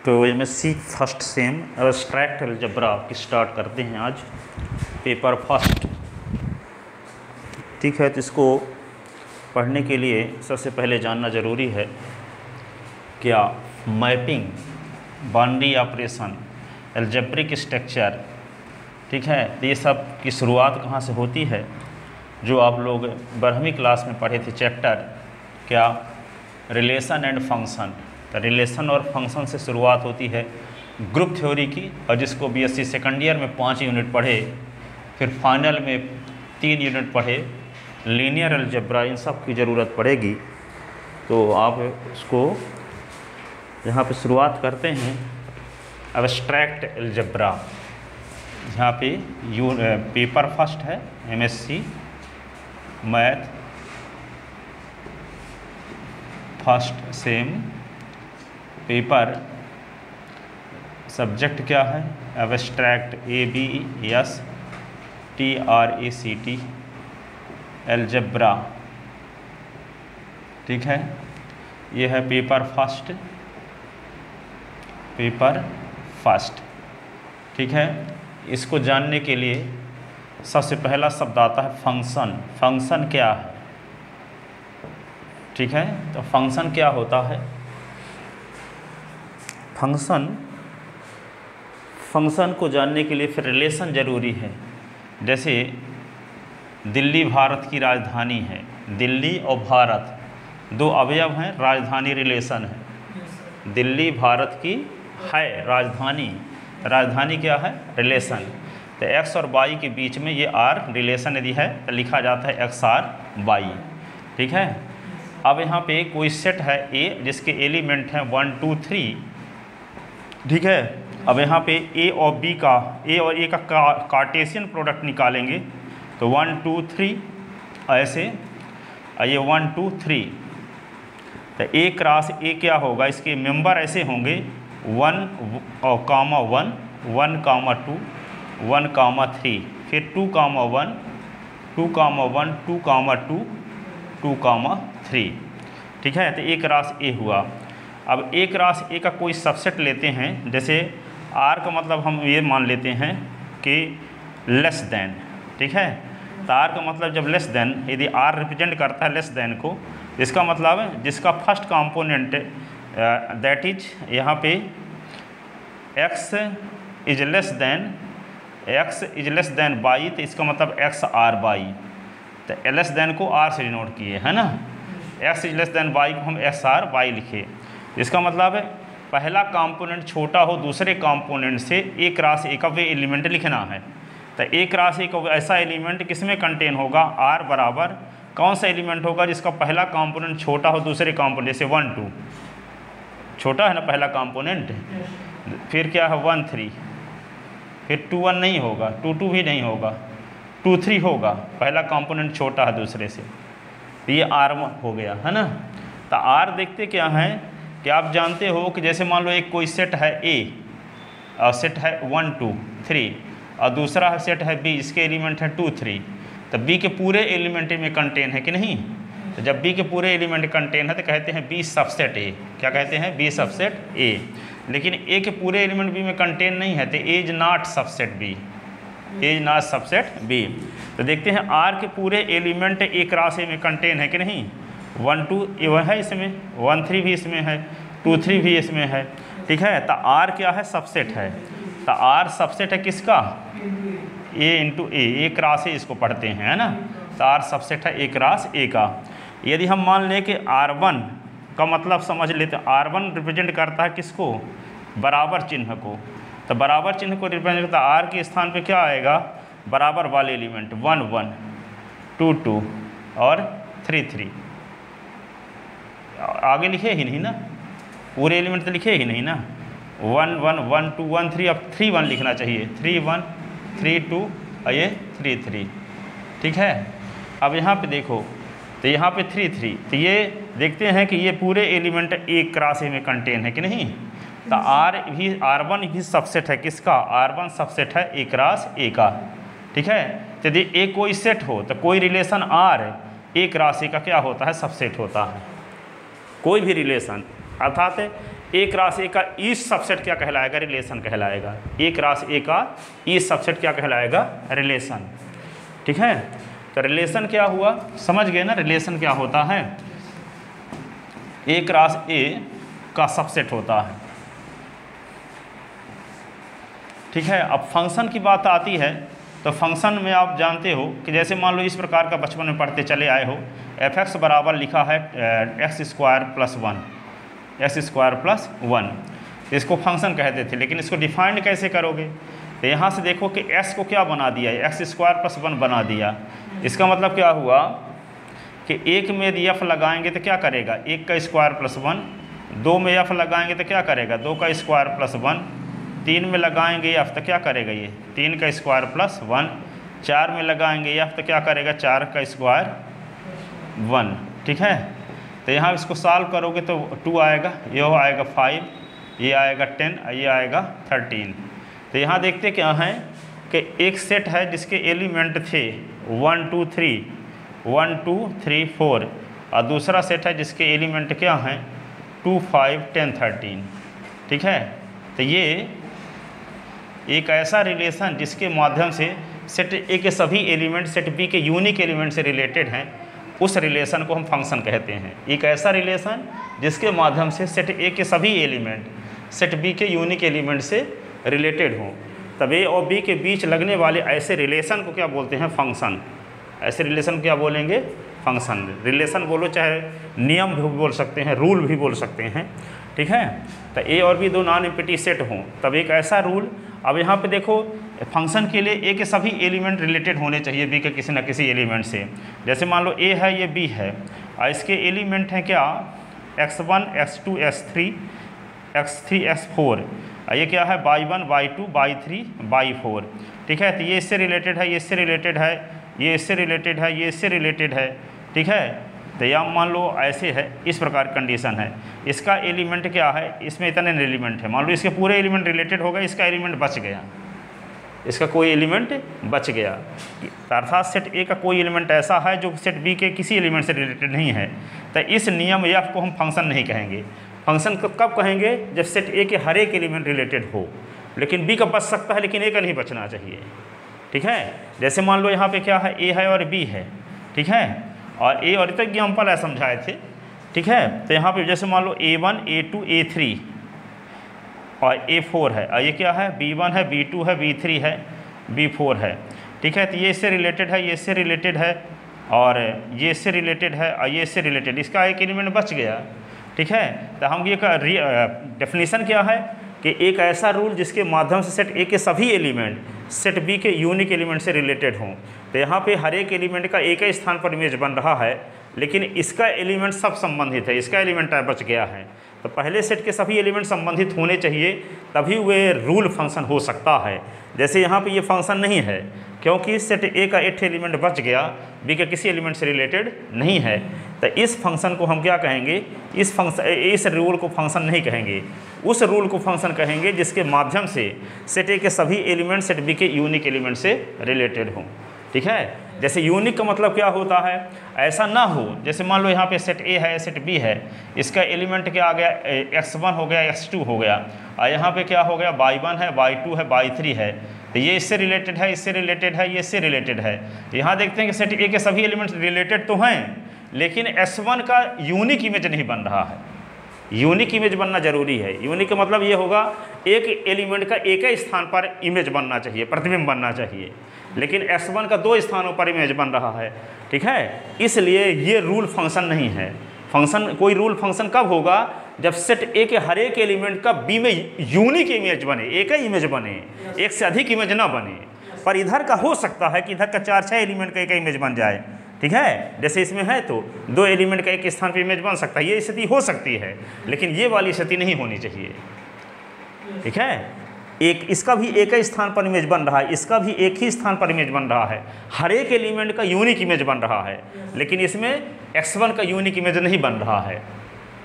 तो MSc first sem abstract algebra की start करते हैं आज पेपर फर्स्ट। ठीक है, तो इसको पढ़ने के लिए सबसे पहले जानना ज़रूरी है क्या mapping, boundary operation, algebraic structure. ठीक है, तो ये सब की शुरुआत कहाँ से होती है? जो आप लोग 12वीं क्लास में पढ़े थे चैप्टर क्या रिलेशन एंड फंक्शन। तो रिलेशन और फंक्शन से शुरुआत होती है ग्रुप थ्योरी की, और जिसको बीएससी सेकंड ईयर में 5 यूनिट पढ़े, फिर फाइनल में 3 यूनिट पढ़े लीनियर अलजेब्रा, इन सब की ज़रूरत पड़ेगी। तो आप उसको यहाँ पे शुरुआत करते हैं एब्स्ट्रैक्ट अलजेब्रा। यहाँ पे पेपर फर्स्ट है MSc math first sem paper, subject क्या है? Abstract ABSTRACT algebra. ठीक है, ये है पेपर फर्स्ट। ठीक है, इसको जानने के लिए सबसे पहला शब्द आता है फंक्शन। फंक्शन क्या है? ठीक है, तो फंक्शन क्या होता है? फंक्शन को जानने के लिए फिर रिलेशन ज़रूरी है। जैसे दिल्ली भारत की राजधानी है, दिल्ली और भारत 2 अवयव हैं, राजधानी रिलेशन है। दिल्ली भारत की है राजधानी, राजधानी क्या है? रिलेशन। तो x और y के बीच में ये r रिलेशन यदि है तो लिखा जाता है XRY। ठीक है, अब यहाँ पे कोई सेट है A जिसके एलिमेंट हैं 1 2 3। ठीक है, अब यहाँ पे A और B का, A और A का कार्टेशियन प्रोडक्ट निकालेंगे तो 1 2 3 ऐसे, ये 1 2 3। तो A क्रॉस A क्या होगा? इसके मेंबर ऐसे होंगे 1 और कामा 1 1 कामा 2 1 कामा 3, फिर 2 कामा 1 2 कामा 1 2 कामा 2 2 कामा 3। ठीक है, तो A क्रॉस A हुआ। अब A क्रॉस A का कोई सबसेट लेते हैं, जैसे R का मतलब हम ये मान लेते हैं कि लेस देन। ठीक है, तो R का मतलब जब लेस देन, यदि R रिप्रेजेंट करता है लेस देन को, इसका मतलब है जिसका फर्स्ट कंपोनेंट दैट इज यहाँ पे x is less than y, तो इसका मतलब XRY। तो लेस देन को R से डिनोट किए है ना, x is less than y को हम XRY लिखे। इसका मतलब है पहला कंपोनेंट छोटा हो दूसरे कंपोनेंट से, A क्रॉस A का वे एलिमेंट लिखना है। तो A क्रॉस A का ऐसा एलिमेंट किस में कंटेन होगा? R बराबर कौन सा एलिमेंट होगा जिसका पहला कंपोनेंट छोटा हो दूसरे कंपोनेंट, जैसे 1 2 छोटा है ना पहला कंपोनेंट, फिर क्या है 1 3, फिर 2 1 नहीं होगा, 2 2 भी नहीं होगा, 2 3 होगा, पहला कंपोनेंट छोटा है दूसरे से, तो ये R हो गया है ना। तो R देखते क्या है कि आप जानते हो कि जैसे मान लो एक कोई सेट है A और सेट है 1 2 3, और दूसरा है सेट है B, इसके एलिमेंट है 2 3, तो B के पूरे एलिमेंट में कंटेन है कि नहीं? तो जब B के पूरे एलिमेंट कंटेन है तो कहते हैं B सबसेट A। क्या कहते हैं? B subset A। लेकिन A के पूरे एलिमेंट B में कंटेन नहीं है तो A is not subset B, A is not subset B। तो देखते हैं R के पूरे एलिमेंट A क्रॉस A में कंटेन है कि नहीं? 1 2 वह है इसमें, 1 3 भी इसमें है, 2 3 भी इसमें है। ठीक है, तो R क्या है? सबसेट है। तो R सबसेट है किसका? A into A cross A इसको पढ़ते हैं है ना। तो R सबसेट है A क्रॉस A का। यदि हम मान लें कि R1 का मतलब समझ लेते हैं, R1 रिप्रेजेंट करता है किसको? बराबर चिन्ह को। तो बराबर चिन्ह को रिप्रेजेंट करता है, R के स्थान पे क्या आएगा? बराबर वाले एलिमेंट 1 1 2 2 और 3 3। आगे लिखे ही नहीं ना, पूरे एलिमेंट तो लिखे ही नहीं ना। 1 1 1 2 1 3, अब 3 1 लिखना चाहिए, 3 1 3 2 और ये 3 3। ठीक है, अब यहाँ पे देखो तो यहाँ पे 3 3, तो ये देखते हैं कि ये पूरे एलिमेंट A क्रॉस A में कंटेन है कि नहीं? तो R1 भी सबसेट है किसका? R1 सबसेट है A क्रॉस A का। ठीक है, तो यदि A कोई सेट हो तो कोई relation R A cross A का क्या होता है? सबसेट होता है। कोई भी रिलेशन, अर्थात ए क्रॉस ए का ईच सबसेट क्या कहलाएगा? रिलेशन कहलाएगा। ए क्रॉस ए का ईच सबसेट क्या कहलाएगा? रिलेशन। ठीक है, तो रिलेशन क्या हुआ, समझ गए ना? रिलेशन क्या होता है? ए क्रॉस ए का सबसेट होता है। ठीक है, अब फंक्शन की बात आती है तो फंक्शन में आप जानते हो कि जैसे मान लो इस प्रकार का बचपन में पढ़ते चले आए हो, एफ एक्स बराबर लिखा है x square plus 1, x square plus 1, इसको फंक्शन कहते थे। लेकिन इसको डिफाइंड कैसे करोगे? तो यहाँ से देखो कि एक्स को क्या बना दिया, एक्स स्क्वायर प्लस 1 बना दिया। इसका मतलब क्या हुआ कि एक में यदि एफ लगाएंगे तो क्या करेगा? 1 का स्क्वायर प्लस 1, 2 में एफ लगाएंगे तो क्या करेगा? 2 का स्क्वायर प्लस 1, 3 में लगाएंगे एफ तो क्या करेगा? ये 3 का स्क्वायर प्लस 1, 4 में लगाएंगे एफ तो क्या करेगा? 4 का स्क्वायर 1। ठीक है, तो यहाँ इसको सॉल्व करोगे तो 2 आएगा, ये आएगा 5, ये आएगा 10, ये आएगा 13। तो यहाँ देखते क्या हैं कि एक सेट है जिसके एलिमेंट थे 1 2 3, 1 2 3 4, और दूसरा सेट है जिसके एलिमेंट क्या हैं 2 5 10 13। ठीक है, तो ये एक ऐसा रिलेशन जिसके माध्यम से सेट ए के सभी एलिमेंट सेट बी के यूनिक एलिमेंट से रिलेटेड हैं, उस रिलेशन को हम फंक्शन कहते हैं। एक ऐसा रिलेशन जिसके माध्यम से सेट ए के सभी एलिमेंट सेट बी के यूनिक एलिमेंट से रिलेटेड हों, तब ए और बी के बीच लगने वाले ऐसे रिलेशन को क्या बोलते हैं? फंक्शन। ऐसे रिलेशन क्या बोलेंगे? फंक्शन। रिलेशन बोलो, चाहे नियम भी बोल सकते हैं, रूल भी बोल सकते हैं। ठीक है, तो ए और बी दो नॉन एम्प्टी सेट हों तब एक ऐसा रूल। अब यहाँ पे देखो, फंक्शन के लिए ए के सभी एलिमेंट रिलेटेड होने चाहिए बी के किसी न किसी एलिमेंट से। जैसे मान लो ए है, ये बी है, और इसके एलिमेंट हैं क्या? x1 x2 x3 x3 x4, ये क्या है? y1 y2 y3 y4। ठीक है, तो ये इससे रिलेटेड है, ये इससे रिलेटेड है, ये इससे रिलेटेड है, ये इससे रिलेटेड है। ठीक है, तो या मान लो ऐसे है, इस प्रकार कंडीशन है। इसका एलिमेंट क्या है? इसमें इतने एलिमेंट है, मान लो इसके पूरे एलिमेंट रिलेटेड हो गए, इसका एलिमेंट बच गया, इसका कोई एलिमेंट बच गया। अर्थात सेट ए का कोई एलिमेंट ऐसा है जो सेट बी के किसी एलिमेंट से रिलेटेड नहीं है, तो इस नियम एफ को हम फंक्शन नहीं कहेंगे। फंक्शन कब कहेंगे? जब सेट ए के हर एक एलिमेंट रिलेटेड हो, लेकिन बी का बच सकता है लेकिन ए का नहीं बचना चाहिए। ठीक है, जैसे मान लो यहाँ पे क्या है? ए है और बी है। ठीक है, और ए और तक एग्जाम्पल है समझाए थे। ठीक है, तो यहाँ पे जैसे मान लो A1 A2 A3 और A4 है, और ये क्या है? B1 है, B2 है, B3 है, B4 है। ठीक है, तो ये इससे रिलेटेड है, ये इससे रिलेटेड है, और ये इससे रिलेटेड है, और ये इससे रिलेटेड, इसका एक एलिमेंट बच गया। ठीक है, तो हम ये डेफिनेशन क्या है कि एक ऐसा रूल जिसके माध्यम से सेट ए के सभी एलिमेंट सेट बी के यूनिक एलिमेंट से रिलेटेड हों। तो यहाँ पे हर एक एलिमेंट का एक ही स्थान पर इमेज बन रहा है, लेकिन इसका एलिमेंट सब संबंधित है, इसका एलिमेंट बच गया है। तो पहले सेट के सभी एलिमेंट संबंधित होने चाहिए, तभी वे रूल फंक्शन हो सकता है। जैसे यहाँ पे ये फंक्शन नहीं है, क्योंकि सेट ए का एक एलिमेंट बच गया, बी के किसी एलिमेंट से रिलेटेड नहीं है। तो इस फंक्शन को हम क्या कहेंगे? इस रूल को फंक्शन नहीं कहेंगे, उस रूल को फंक्शन कहेंगे जिसके माध्यम से सेट ए के सभी एलिमेंट सेट बी के यूनिक एलिमेंट से रिलेटेड हों। ठीक है, जैसे यूनिक का मतलब क्या होता है? ऐसा ना हो, जैसे मान लो यहाँ पे सेट ए है, सेट बी है, इसका एलिमेंट क्या आ गया? x1 हो गया, x2 हो गया, और यहाँ पे क्या हो गया? y1 है, y2 है, y3 है। तो ये इससे रिलेटेड है, इससे रिलेटेड है, ये इससे रिलेटेड है। यहाँ देखते हैं कि सेट ए के सभी एलिमेंट्स रिलेटेड तो हैं, लेकिन S1 का यूनिक इमेज नहीं बन रहा है। यूनिक इमेज बनना जरूरी है। यूनिक का मतलब ये होगा एक एलिमेंट का एक ही स्थान पर इमेज बनना चाहिए, प्रतिबिंब बनना चाहिए, लेकिन S1 का 2 स्थानों पर इमेज बन रहा है। ठीक है, इसलिए ये रूल फंक्शन नहीं है। फंक्शन, कोई रूल फंक्शन कब होगा? जब सेट ए के हर एक एलिमेंट का बी में यूनिक इमेज बने, एक ही इमेज बने, एक से अधिक इमेज ना बने। पर इधर का हो सकता है कि इधर का 4-6 एलिमेंट का एक इमेज बन जाए। ठीक है, जैसे इसमें है तो 2 एलिमेंट का एक स्थान पर इमेज बन सकता है, ये स्थिति हो सकती है, लेकिन ये वाली स्थिति नहीं होनी चाहिए। ठीक है, एक इसका भी एक ही स्थान पर इमेज बन रहा है, इसका भी एक ही स्थान पर इमेज बन रहा है, हर एक एलिमेंट का यूनिक इमेज बन रहा है, लेकिन इसमें x1 का यूनिक इमेज नहीं बन रहा है,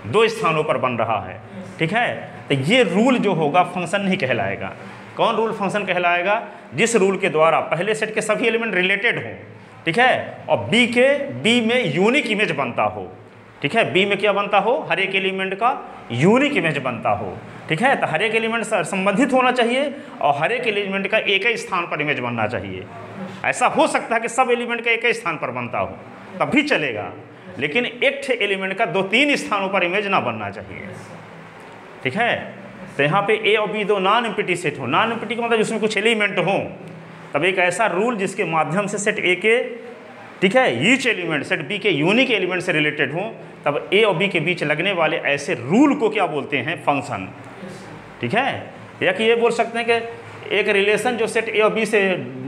2 स्थानों पर बन रहा है। ठीक है, तो ये रूल जो होगा फंक्शन नहीं कहलाएगा। कौन रूल फंक्शन कहलाएगा? जिस रूल के द्वारा पहले सेट के सभी एलिमेंट रिलेटेड हों, ठीक है, और बी में यूनिक इमेज बनता हो। ठीक है, बी में क्या बनता हो, हर एक एलिमेंट का यूनिक इमेज बनता हो। ठीक है, तो हर एक एलिमेंट संबंधित होना चाहिए और हर एक एलिमेंट का एक ही स्थान पर इमेज बनना चाहिए। ऐसा हो सकता है कि सब एलिमेंट का एक ही स्थान पर बनता हो, तब भी चलेगा, लेकिन एक एलिमेंट का 2-3 स्थानों पर इमेज ना बनना चाहिए। ठीक है, तो यहाँ पे ए और बी दो नॉन एम्प्टी सेट हो। नॉन एम्प्टी का मतलब जिसमें कुछ एलिमेंट हो, तब एक ऐसा रूल जिसके माध्यम से सेट ए के, ठीक है, ईच एलिमेंट सेट बी के यूनिक एलिमेंट से रिलेटेड हो, तब ए और बी के बीच लगने वाले ऐसे रूल को क्या बोलते हैं, फंक्शन। ठीक है, या कि ये बोल सकते हैं कि एक रिलेशन जो सेट ए और बी से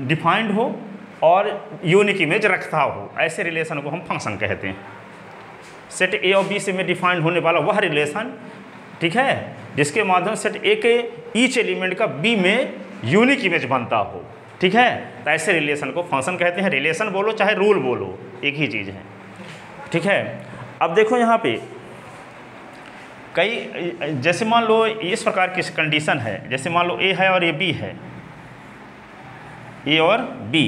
डिफाइंड हो और यूनिक इमेज रखता हो, ऐसे रिलेशन को हम फंक्शन कहते हैं। सेट ए और बी से में डिफाइंड होने वाला वह रिलेशन, ठीक है, जिसके माध्यम से सेट ए के ईच एलिमेंट का बी में यूनिक इमेज बनता हो। ठीक है, तो ऐसे रिलेशन को फंक्शन कहते हैं। रिलेशन बोलो चाहे रूल बोलो, एक ही चीज़ है। ठीक है, अब देखो यहाँ पे कई, जैसे मान लो इस प्रकार की कंडीशन है, जैसे मान लो ए है और ये बी है, ए और बी,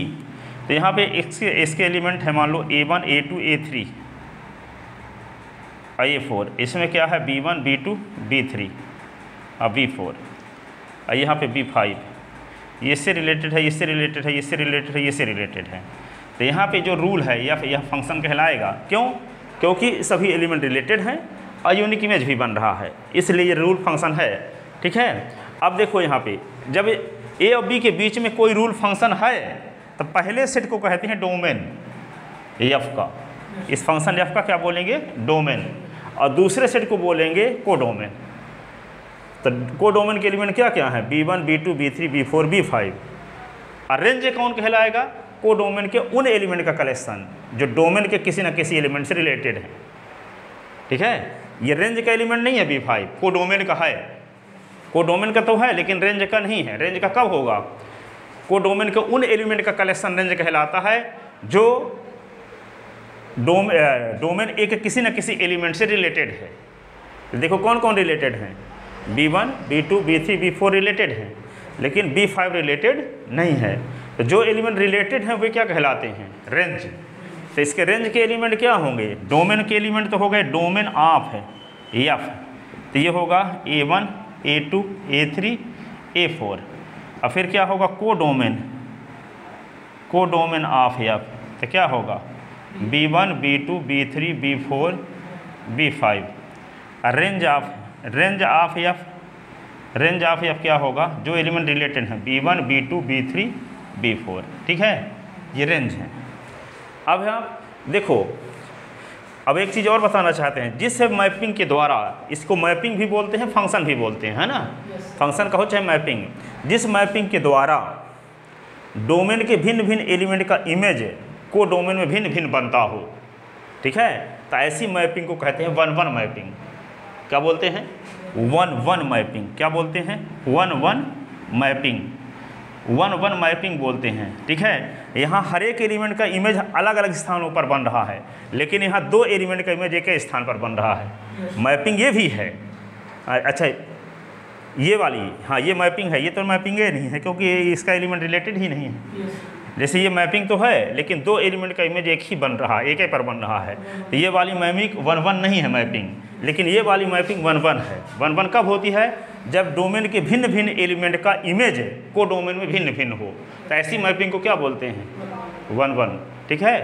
तो यहाँ पे इसके एलिमेंट है मान लो A1 A2 A3 और A4। इसमें क्या है B1 B2 B3 और B4 और यहाँ पे B5, ये इससे रिलेटेड है, इससे रिलेटेड है, इससे रिलेटेड है, इससे रिलेटेड है। तो यहाँ पे जो रूल है यह फंक्शन कहलाएगा। क्यों? क्योंकि सभी एलिमेंट रिलेटेड हैं और यूनिक इमेज भी बन रहा है, इसलिए ये रूल फंक्शन है। ठीक है, अब देखो यहाँ पे जब ए और बी के बीच में कोई रूल फंक्शन है तो पहले सेट को कहते हैं डोमेन एफ का। इस फंक्शन एफ का क्या बोलेंगे, डोमेन, और दूसरे सेट को बोलेंगे कोडोमेन। तो कोडोमेन के एलिमेंट क्या क्या है, B1 B2 B3 B4 B5। और रेंज कौन कहलाएगा, कोडोमेन के उन एलिमेंट का कलेक्शन जो डोमेन के किसी न किसी एलिमेंट से रिलेटेड है। ठीक है, ये रेंज का एलिमेंट नहीं है B5, कोडोमेन का है। कोडोमेन का तो है लेकिन रेंज का नहीं है। रेंज का कब होगा, कोडोमेन के उन एलिमेंट का कलेक्शन रेंज कहलाता है जो डोमेन ए के किसी न किसी एलिमेंट से रिलेटेड है। देखो कौन कौन रिलेटेड हैं, B1 B2 B3 B4 related हैं, लेकिन B5 रिलेटेड नहीं है। तो जो एलिमेंट रिलेटेड हैं वे क्या कहलाते हैं, रेंज। तो इसके रेंज के एलिमेंट क्या होंगे, डोमेन के एलिमेंट तो हो गए डोमेन ऑफ है एफ, तो ये होगा A1 A2 A3 A4। और फिर क्या होगा, कोडोमेन ऑफ एफ, तो क्या होगा B1 B2 B3 B4 B5। Range of F क्या होगा, जो एलिमेंट रिलेटेड है B1 B2 B3 B4। ठीक है, ये रेंज है। अब आप देखो, अब एक चीज़ और बताना चाहते हैं, जिस मैपिंग के द्वारा, इसको मैपिंग भी बोलते हैं फंक्शन भी बोलते हैं, है ना। फंक्शन का हो चाहे मैपिंग, जिस मैपिंग के द्वारा डोमेन के भिन्न भिन्न एलिमेंट का इमेज को डोमेन में भिन्न भिन्न बनता हो। ठीक है, तो ऐसी मैपिंग को कहते हैं 1-1 मैपिंग। क्या बोलते हैं, 1-1 मैपिंग। क्या बोलते हैं, 1-1 मैपिंग, 1-1 मैपिंग बोलते हैं। ठीक है, यहाँ हर एक एलिमेंट का इमेज अलग अलग स्थानों पर बन रहा है, लेकिन यहाँ 2 एलिमेंट का इमेज एक ही स्थान पर बन रहा है। मैपिंग ये भी है। अच्छा, ये वाली, हाँ ये मैपिंग है, ये तो मैपिंग ही नहीं है क्योंकि इसका एलिमेंट रिलेटेड ही नहीं है। जैसे ये मैपिंग तो है लेकिन 2 एलिमेंट का इमेज एक ही बन रहा है, एक ही पर बन रहा है। तो ये वाली मैपिंग 1-1 नहीं है मैपिंग, लेकिन ये वाली मैपिंग 1-1 है। 1-1 कब होती है, जब डोमेन के भिन्न भिन्न एलिमेंट का इमेज को डोमेन में भिन्न भिन्न हो, तो ऐसी मैपिंग को क्या बोलते हैं, 1-1। ठीक है,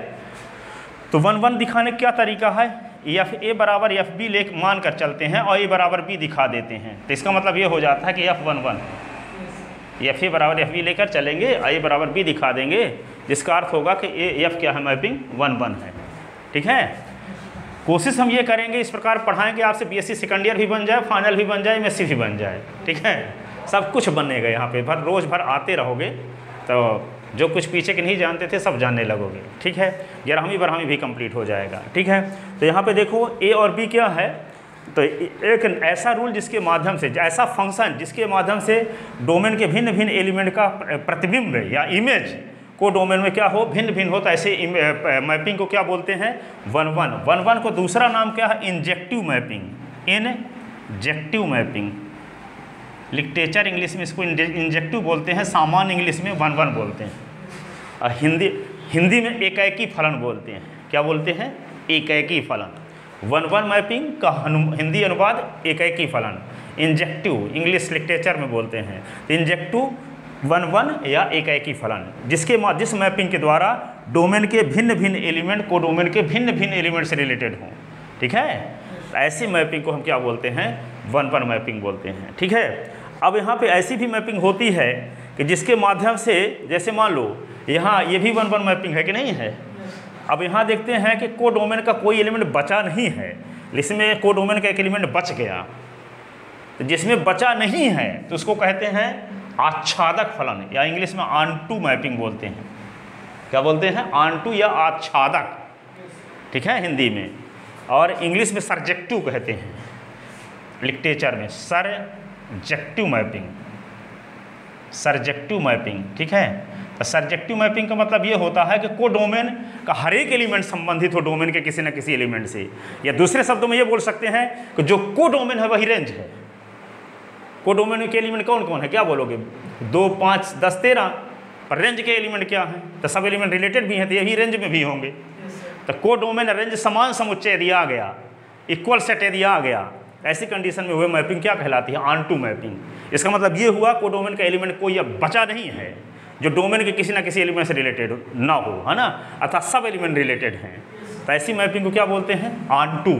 तो 1-1 दिखाने का क्या तरीका है, एफ ए बराबर एफ बी ले मान कर चलते हैं और ए बराबर बी दिखा देते हैं। तो इसका मतलब ये हो जाता है कि F1-1 एफ ए बराबर एफ बी लेकर चलेंगे और ए बराबर बी दिखा देंगे, जिसका अर्थ होगा कि एफ क्या है, मैपिंग 1-1 है। ठीक है, कोशिश हम ये करेंगे इस प्रकार पढ़ाएंगे आपसे BSc सेकंड ईयर भी बन जाए, फाइनल भी बन जाए, MSc भी बन जाए। ठीक है, सब कुछ बनेगा यहाँ पे, रोज़ भर आते रहोगे तो जो कुछ पीछे के नहीं जानते थे सब जानने लगोगे। ठीक है, 11वीं 12वीं भी कंप्लीट हो जाएगा। ठीक है, तो यहाँ पे देखो ए और बी क्या है, तो एक ऐसा रूल जिसके माध्यम से, ऐसा फंक्शन जिसके माध्यम से डोमेन के भिन्न भिन्न एलिमेंट का प्रतिबिंब या इमेज को डोमेन में क्या हो, भिन्न भिन्न हो, तो ऐसे मैपिंग को क्या बोलते हैं, 1-1। 1-1 को दूसरा नाम क्या है, injective mapping. Injective mapping, literature English में इसको इंजेक्टिव बोलते हैं, सामान्य इंग्लिश में 1-1 बोलते हैं, और हिंदी में एकैकी फलन बोलते हैं। क्या बोलते हैं, एकैकी फलन। 1-1 मैपिंग का हिंदी अनुवाद एकाएकी फलन, इंजेक्टिव इंग्लिश लिटरेचर में बोलते हैं। तो इंजेक्टिव 1-1 या एकाएकी फलन, जिस मैपिंग के द्वारा डोमेन के भिन्न भिन्न एलिमेंट को डोमेन के भिन्न भिन्न एलिमेंट से रिलेटेड हों। ठीक है, ऐसी मैपिंग को हम क्या बोलते हैं? 1-1 मैपिंग बोलते हैं। ठीक है, अब यहाँ पे ऐसी भी मैपिंग होती है कि जिसके माध्यम से, जैसे मान लो यहाँ ये भी 1-1 मैपिंग है कि नहीं है। अब यहाँ देखते हैं कि कोडोमेन का कोई एलिमेंट बचा नहीं है, इसमें कोडोमेन का एक एलिमेंट बच गया, तो जिसमें बचा नहीं है तो उसको कहते हैं आच्छादक फलन, या इंग्लिश में ऑनटू मैपिंग बोलते हैं। क्या बोलते हैं? ऑनटू या आच्छादक। ठीक है, हिंदी में, और इंग्लिश में सर्जेक्टिव कहते हैं, लिटरेचर में सर्जेक्टिव मैपिंग, सर्जेक्टिव मैपिंग। ठीक है, तो सर्जेक्टिव मैपिंग का मतलब ये होता है कि कोडोमेन का हर एक एलिमेंट संबंधित हो डोमेन के किसी न किसी एलिमेंट से, या दूसरे शब्दों में ये बोल सकते हैं कि जो कोडोमेन है वही रेंज है। कोडोमेन के एलिमेंट कौन कौन है? क्या बोलोगे? 2, 5, 10, 13। पर रेंज के एलिमेंट क्या हैं? तो सब एलिमेंट रिलेटेड भी हैं, तो यही रेंज में भी होंगे। तो कोडोमेन रेंज समान समुच्चय यदि आ गया, इक्वल सेट यदि आ गया, ऐसी कंडीशन में हुए मैपिंग क्या कहलाती है? Onto mapping. इसका मतलब ये हुआ कोडोमेन का एलिमेंट कोई अब बचा नहीं है जो डोमेन के किसी न किसी एलिमेंट से रिलेटेड ना हो, है ना, अर्थात सब एलिमेंट रिलेटेड हैं। तो ऐसी मैपिंग को क्या बोलते हैं? ऑनटू।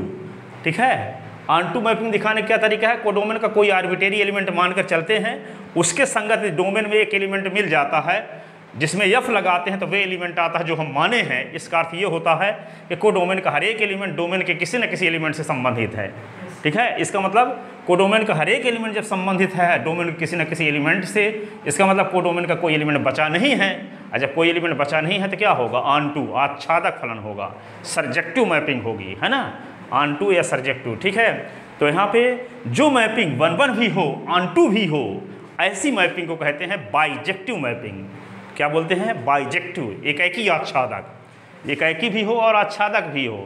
ठीक है, ऑनटू मैपिंग दिखाने का क्या तरीका है? कोडोमेन का कोई आर्बिट्रेरी एलिमेंट मानकर चलते हैं, उसके संगत डोमेन में एक एलिमेंट मिल जाता है, जिसमें एफ लगाते हैं तो वे एलिमेंट आता है जो हम माने हैं। इसका अर्थ ये होता है कि कोडोमेन का हर एक एलिमेंट डोमेन के किसी न किसी एलिमेंट से संबंधित है। ठीक है, इसका मतलब कोडोमेन का हर एक एलिमेंट जब संबंधित है डोमेन किसी न किसी एलिमेंट से, इसका मतलब कोडोमेन का कोई एलिमेंट बचा नहीं है। और जब कोई एलिमेंट बचा नहीं है तो क्या होगा? ऑनटू, आच्छादक फलन होगा, सर्जेक्टिव मैपिंग होगी, है ना, ऑनटू या सर्जेक्टिव। ठीक है, तो यहाँ पे जो मैपिंग 1-1 भी हो, ऑनटू भी हो, ऐसी मैपिंग को कहते हैं बाइजेक्टिव मैपिंग। क्या बोलते हैं? बाइजेक्टिव, एकाएकी आच्छादक, एकाएकी भी हो और आच्छादक भी हो,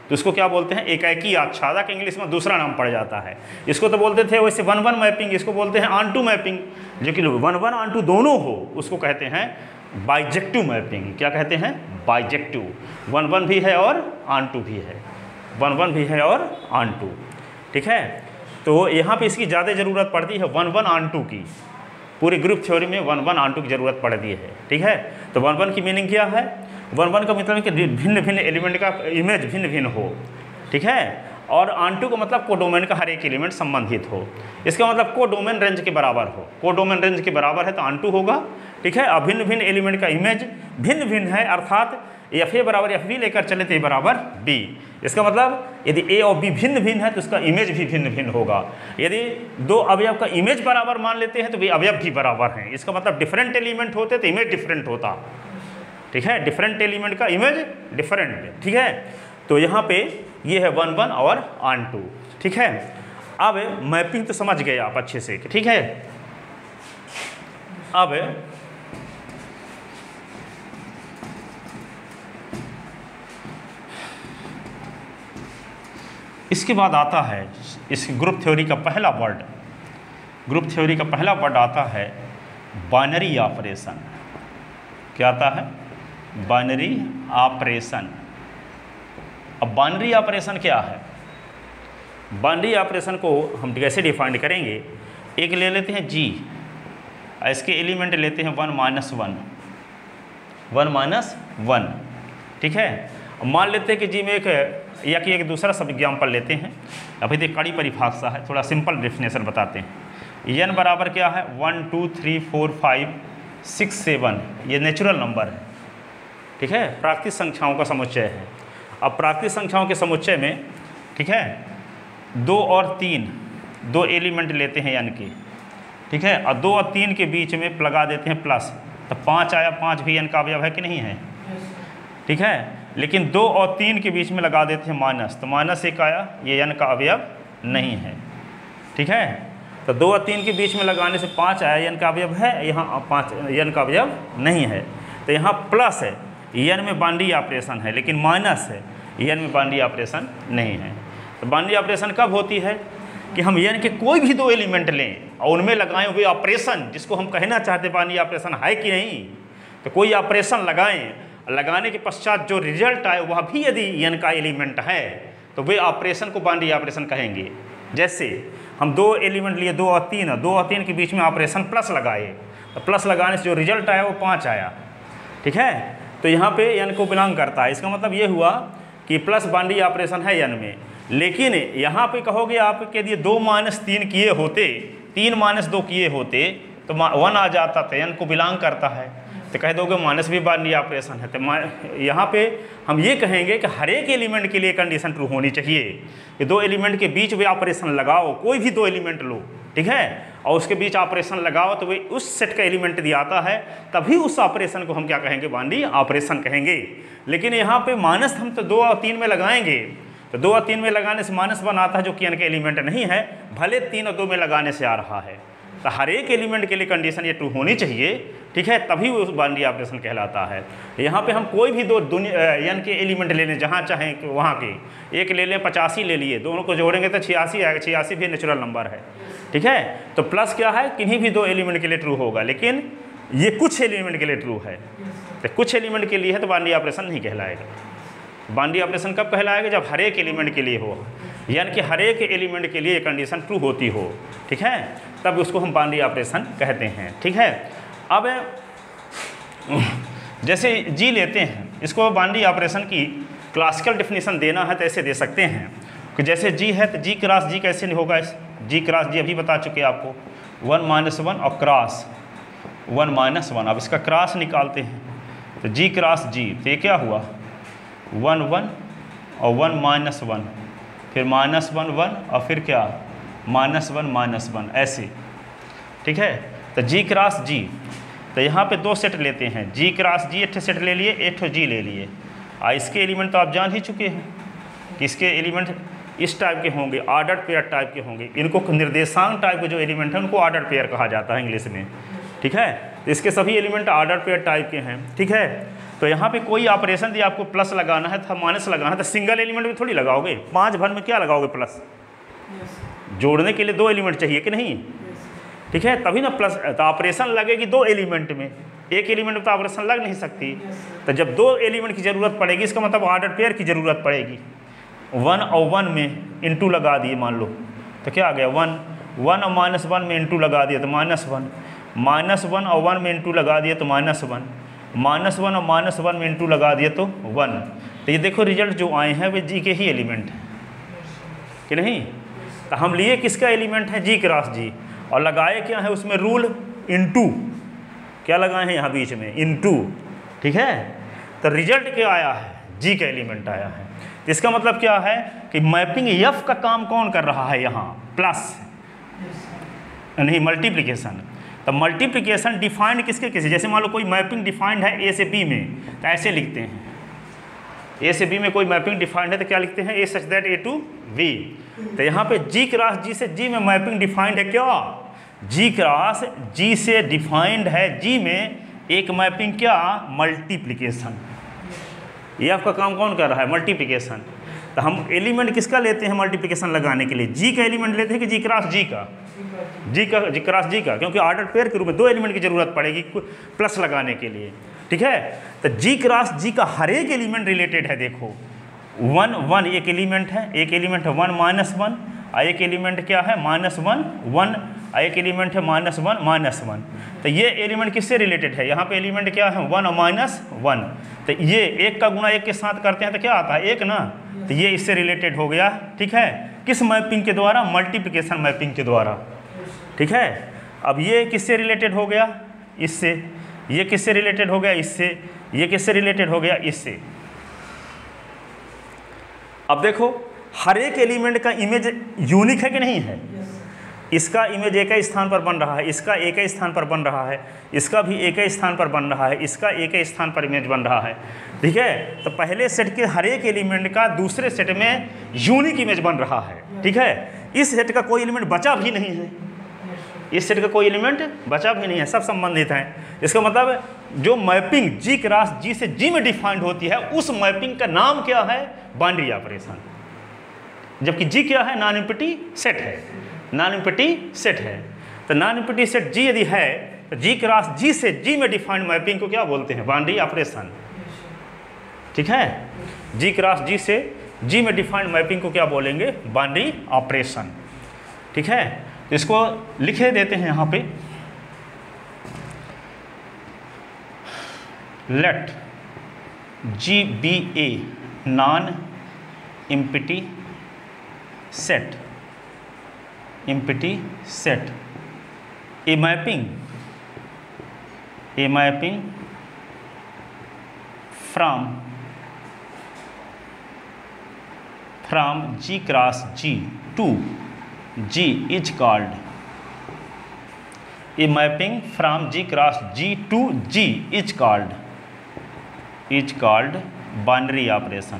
तो उसको क्या बोलते हैं? एकाएकी आच्छादक। इंग्लिश में दूसरा नाम पड़ जाता है। इसको तो बोलते थे वैसे 1-1 मैपिंग, इसको बोलते हैं ऑनटू मैपिंग। जो कि 1-1 ऑनटू दोनों हो उसको कहते हैं बाइजेक्टिव मैपिंग। क्या कहते हैं? बाइजेक्टिव। 1-1 भी है और ऑनटू भी है, 1-1 भी है और ऑनटू। ठीक है, तो यहाँ पे इसकी ज़्यादा ज़रूरत पड़ती है 1-1 ऑनटू की। पूरी ग्रुप थ्योरी में 1-1 ऑनटू की ज़रूरत पड़ती है। ठीक है, तो 1-1 की मीनिंग क्या है? 1-1 का मतलब है कि भिन्न भिन्न एलिमेंट का इमेज भिन्न भिन्न हो। ठीक है, और ऑनटू का मतलब कोडोमेन का हर एक एलिमेंट संबंधित हो। इसका मतलब कोडोमेन रेंज के बराबर हो, कोडोमेन रेंज के बराबर है तो ऑनटू होगा। ठीक है, और भिन्न भिन्न एलिमेंट का इमेज भिन्न भिन्न है, अर्थात एफ ए बराबर एफ बी लेकर चले तो ए बराबर बी। इसका मतलब यदि ए और बी भिन्न भिन्न है तो उसका इमेज भी भिन्न भिन्न होगा। यदि दो अवयव का इमेज बराबर मान लेते हैं तो वे अवयव भी बराबर हैं। इसका मतलब डिफरेंट एलिमेंट होते तो इमेज डिफरेंट होता। ठीक है, डिफरेंट एलिमेंट का इमेज डिफरेंट। ठीक है, तो यहाँ पे ये है 1-1 और ऑनटू। ठीक है, अब मैपिंग तो समझ गए आप अच्छे से। ठीक है, अब इसके बाद आता है इस ग्रुप थ्योरी का पहला वर्ड, ग्रुप थ्योरी का पहला वर्ड आता है बाइनरी ऑपरेशन। क्या आता है? Binary operation. अब बाइनरी ऑपरेशन क्या है? बाइनरी ऑपरेशन को हम कैसे डिफाइन करेंगे? एक ले लेते हैं जी, इसके एलिमेंट लेते हैं 1-1, 1-1। ठीक है, मान लेते हैं कि जी में एक दूसरा सब एग्जाम्पल लेते हैं। अभी तो कड़ी परिभाषा है, थोड़ा सिंपल डेफिनेशन बताते हैं। एन बराबर क्या है? 1, 2, 3, 4, 5, 6, 7, ये नेचुरल नंबर है। ठीक है, प्राकृतिक संख्याओं का समुच्चय है। अब प्राकृतिक संख्याओं के समुच्चय में, ठीक है, 2 और 3 दो एलिमेंट लेते हैं एन के। ठीक है, और 2 और 3 के बीच में लगा देते हैं प्लस, तो 5 आया। 5 भी एन का अवयव है कि नहीं है? ठीक है, लेकिन 2 और 3 के बीच में लगा देते हैं माइनस, तो -1 आया, ये एन का अवयव नहीं है। ठीक है, तो 2 और 3 के बीच में लगाने से 5 आया, एन का अवयव है, यहाँ 5 एन का अवयव नहीं है। तो यहाँ प्लस है, एन में बाइनरी ऑपरेशन है, लेकिन माइनस है, एन में बाइनरी ऑपरेशन नहीं है। तो बाइनरी ऑपरेशन कब होती है? कि हम एन के कोई भी 2 एलिमेंट लें और उनमें लगाएं हुए ऑपरेशन, जिसको हम कहना चाहते बाइनरी ऑपरेशन है कि नहीं, तो कोई ऑपरेशन लगाएं, लगाने के पश्चात जो रिजल्ट आए वह भी यदि एन का एलिमेंट है तो वे ऑपरेशन को बाउंड्री ऑपरेशन कहेंगे। जैसे हम 2 एलिमेंट लिए, 2 और 3, 2 और 3 के बीच में ऑपरेशन प्लस लगाए, तो प्लस लगाने से जो रिजल्ट आया वो 5 आया, ठीक है। तो यहाँ पे n को बिलोंग करता है। इसका मतलब ये हुआ कि प्लस बाउंड्री ऑपरेशन है n में, लेकिन यहाँ पे कहोगे आप कि यदि 2 - 3 किए होते, 3 - 2 किए होते तो 1 आ जाता, तो n को बिलोंग करता है, तो कह दोगे माइनस भी बाउंड्री ऑपरेशन है। तो यहाँ पे हम ये कहेंगे कि हर एक एलिमेंट के लिए कंडीशन ट्रू होनी चाहिए कि 2 एलिमेंट के बीच वे ऑपरेशन लगाओ, कोई भी 2 एलिमेंट लो, ठीक है, और उसके बीच ऑपरेशन लगाओ तो वे उस सेट का एलिमेंट दिया आता है, तभी उस ऑपरेशन को हम क्या कहेंगे, बाउंड्री ऑपरेशन कहेंगे। लेकिन यहाँ पे माइनस हम तो 2 और 3 में लगाएंगे, तो 2 और 3 में लगाने से -1 आता है, जो कि n के एलिमेंट नहीं है, भले 3 और 2 में लगाने से आ रहा है। तो हर एक एलिमेंट के लिए कंडीशन ये ट्रू होनी चाहिए, ठीक है, तभी वो बाउंड्री ऑपरेशन कहलाता है। यहाँ पे हम कोई भी 2 n के एलिमेंट ले लें, जहाँ चाहें वहाँ के, एक ले लें 85 ले लिए, दोनों को जोड़ेंगे तो 86 आएगा, 86 भी नेचुरल नंबर है, ठीक है। तो प्लस क्या है, किन्हीं भी 2 एलिमेंट के लिए ट्रू होगा, लेकिन ये कुछ एलिमेंट के लिए ट्रू है, तो कुछ एलिमेंट के लिए है तो बाउंड्री ऑपरेशन नहीं कहलाएगा। बाउंड्री ऑपरेशन कब कहलाएगा, जब हर एक एलिमेंट के लिए हो, यानी कि हर एक एलिमेंट के लिए कंडीशन ट्रू होती हो, ठीक है, तब उसको हम बाउंड्री ऑपरेशन कहते हैं, ठीक है। अब जैसे जी लेते हैं, इसको बाउंड्री ऑपरेशन की क्लासिकल डेफिनेशन देना है तो ऐसे दे सकते हैं कि जैसे जी है तो जी क्रॉस जी कैसे नहीं होगा, जी क्रॉस जी अभी बता चुके आपको, 1 - 1 और क्रॉस 1 - 1। अब इसका क्रॉस निकालते हैं तो जी क्रॉस जी, तो ये क्या हुआ 1 1 और 1 - 1, फिर -1 1 और फिर क्या -1 -1 ऐसे, ठीक है। तो जी क्रॉस जी, तो यहाँ पे 2 सेट लेते हैं, जी क्रॉस जी एक सेट ले लिए, एक जी ले लिए। इसके एलिमेंट तो आप जान ही चुके हैं कि इसके एलिमेंट इस टाइप के होंगे, ऑर्डर पेयर टाइप के होंगे। इनको निर्देशांक टाइप के जो एलिमेंट हैं उनको ऑर्डर पेयर कहा जाता है इंग्लिश में, ठीक है। तो इसके सभी एलिमेंट ऑर्डर पेयर टाइप के हैं, ठीक है। तो यहाँ पे कोई ऑपरेशन यदि आपको प्लस लगाना है था माइनस लगाना है, तो सिंगल एलिमेंट में थोड़ी लगाओगे, 5 भर में क्या लगाओगे प्लस, जोड़ने के लिए 2 एलिमेंट चाहिए कि नहीं, ठीक है, तभी ना प्लस। तो ऑपरेशन लगेगी 2 एलिमेंट में, एक एलिमेंट में तो ऑपरेशन लग नहीं सकती। तो जब 2 एलिमेंट की ज़रूरत पड़ेगी, इसका मतलब ऑर्डर पेयर की ज़रूरत पड़ेगी। 1 और 1 में इंटू लगा दिए, मान लो तो क्या आ गया 1 1 और -1 में इंटू लगा दिया तो -1, -1 और 1 में इंटू लगा दिया तो -1, -1 और -1 में इंटू लगा दिया तो 1। तो ये देखो रिजल्ट जो आए हैं वे जी के ही एलिमेंट हैं कि नहीं। तो हम लिए किसका एलिमेंट है, जी क्रॉस जी, और लगाए क्या है उसमें रूल, इनटू, क्या लगाए हैं यहाँ बीच में, इनटू, ठीक है। तो रिजल्ट क्या आया है, जी का एलिमेंट आया है। तो इसका मतलब क्या है कि मैपिंग एफ का काम कौन कर रहा है यहाँ, प्लस नहीं मल्टीप्लिकेशन। तो मल्टीप्लिकेशन डिफाइंड किसके किसी, जैसे मान लो कोई मैपिंग डिफाइंड है ए से बी में, तो ऐसे लिखते हैं, ए से बी में कोई मैपिंग डिफाइंड है तो क्या लिखते हैं, A such that A to B. तो यहाँ पे जी क्रॉस जी से जी में मैपिंग डिफाइंड है, क्या जी क्रॉस जी से डिफाइंड है, जी में एक मैपिंग क्या, मल्टीप्लिकेशन। ये आपका काम कौन कर रहा है, मल्टीप्लिकेशन। तो हम एलिमेंट किसका लेते हैं मल्टीप्लिकेशन लगाने के लिए, जी का एलिमेंट लेते हैं कि जी क्रॉस जी का, जी क्रॉस जी का, क्योंकि ऑर्डर पेयर के रूप में 2 एलिमेंट की जरूरत पड़ेगी प्लस लगाने के लिए, ठीक है। तो जी क्रॉस जी का हर एक एलिमेंट रिलेटेड है। देखो 1 1 एक एलिमेंट है, एक एलिमेंट है 1 -1, और एक एलिमेंट क्या है -1 1, और एक एलिमेंट है -1 -1। तो ये एलिमेंट किससे रिलेटेड है, यहाँ पे एलिमेंट क्या है 1 और -1। तो ये एक का गुणा एक के साथ करते हैं तो क्या आता है, एक ना, तो ये इससे रिलेटेड हो गया, ठीक है। किस मैपिंग के द्वारा, मल्टीप्लिकेशन मैपिंग के द्वारा, ठीक है। अब ये किससे रिलेटेड हो गया, इससे, ये किससे रिलेटेड हो गया, इससे, ये किससे रिलेटेड हो गया, इससे। अब देखो हर एक एलिमेंट का इमेज यूनिक है कि नहीं है, इसका इमेज एक ही स्थान पर बन रहा है, इसका एक ही स्थान पर बन रहा है, इसका भी एक ही स्थान पर बन रहा है, इसका एक ही स्थान पर इमेज बन रहा है, ठीक है। तो पहले सेट के हर एक एलिमेंट का दूसरे सेट में यूनिक इमेज बन रहा है, ठीक है। इस सेट का कोई एलिमेंट बचा भी नहीं है, इस सेट का कोई एलिमेंट बचा भी नहीं है, सब संबंधित हैं। इसका मतलब जो मैपिंग जी क्रॉस जी से जी में डिफाइंड होती है, उस मैपिंग का नाम क्या है, बाउंड्री ऑपरेशन। जबकि जी क्या है, नॉन एम्प्टी सेट है, नॉन एम्प्टी सेट है। तो नॉन एम्प्टी सेट जी यदि है तो जी क्रॉस जी से जी में डिफाइंड मैपिंग को क्या बोलते हैं, बाउंड्री ऑपरेशन, ठीक है। जी क्रॉस जी से जी में डिफाइंड मैपिंग को क्या बोलेंगे? Boundary operation. ठीक है, तो इसको लिखे देते हैं यहाँ पे, let G be a non empty set, empty set, a mapping from G cross G to G is called, a mapping from G cross G to G is called binary operation,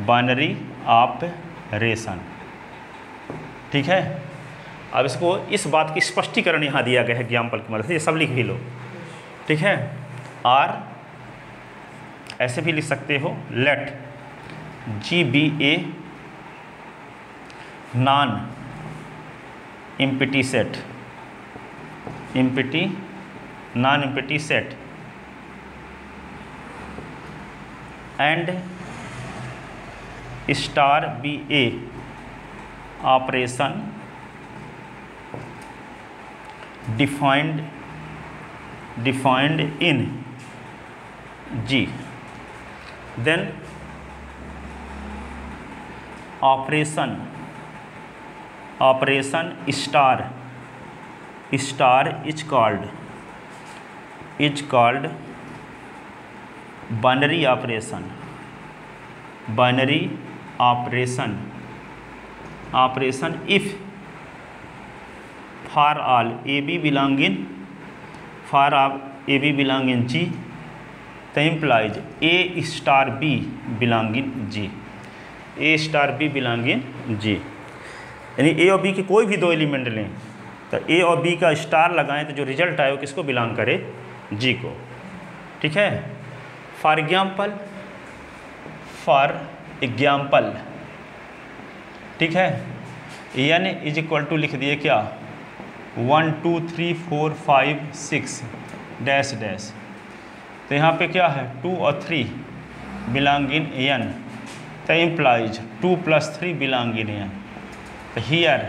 binary operation. ठीक है, अब इसको इस बात की स्पष्टीकरण यहाँ दिया गया है एग्जाम्पल की मदद से, ये सब लिख भी लो। ठीक है, आर ऐसे भी लिख सकते हो, let G be a non empty set, non empty set and star be a operation defined in G, then operation star is called binary operation if for all a b belong in G तो implies a star b belong in G, a star b belong in G, यानी ए और B के कोई भी दो element लें तो ए और बी का स्टार लगाएं तो जो रिजल्ट आए वो किसको बिलोंग करे? G को। ठीक है, फॉर एग्जाम्पल ठीक है, n इज इक्वल टू लिख दिए क्या 1 2 3 4 5 6 डैश डैश, तो यहाँ पे क्या है 2 और 3 बिलोंग इन n, तो इम्प्लाइज 2 + 3 बिलोंग इन n, तो here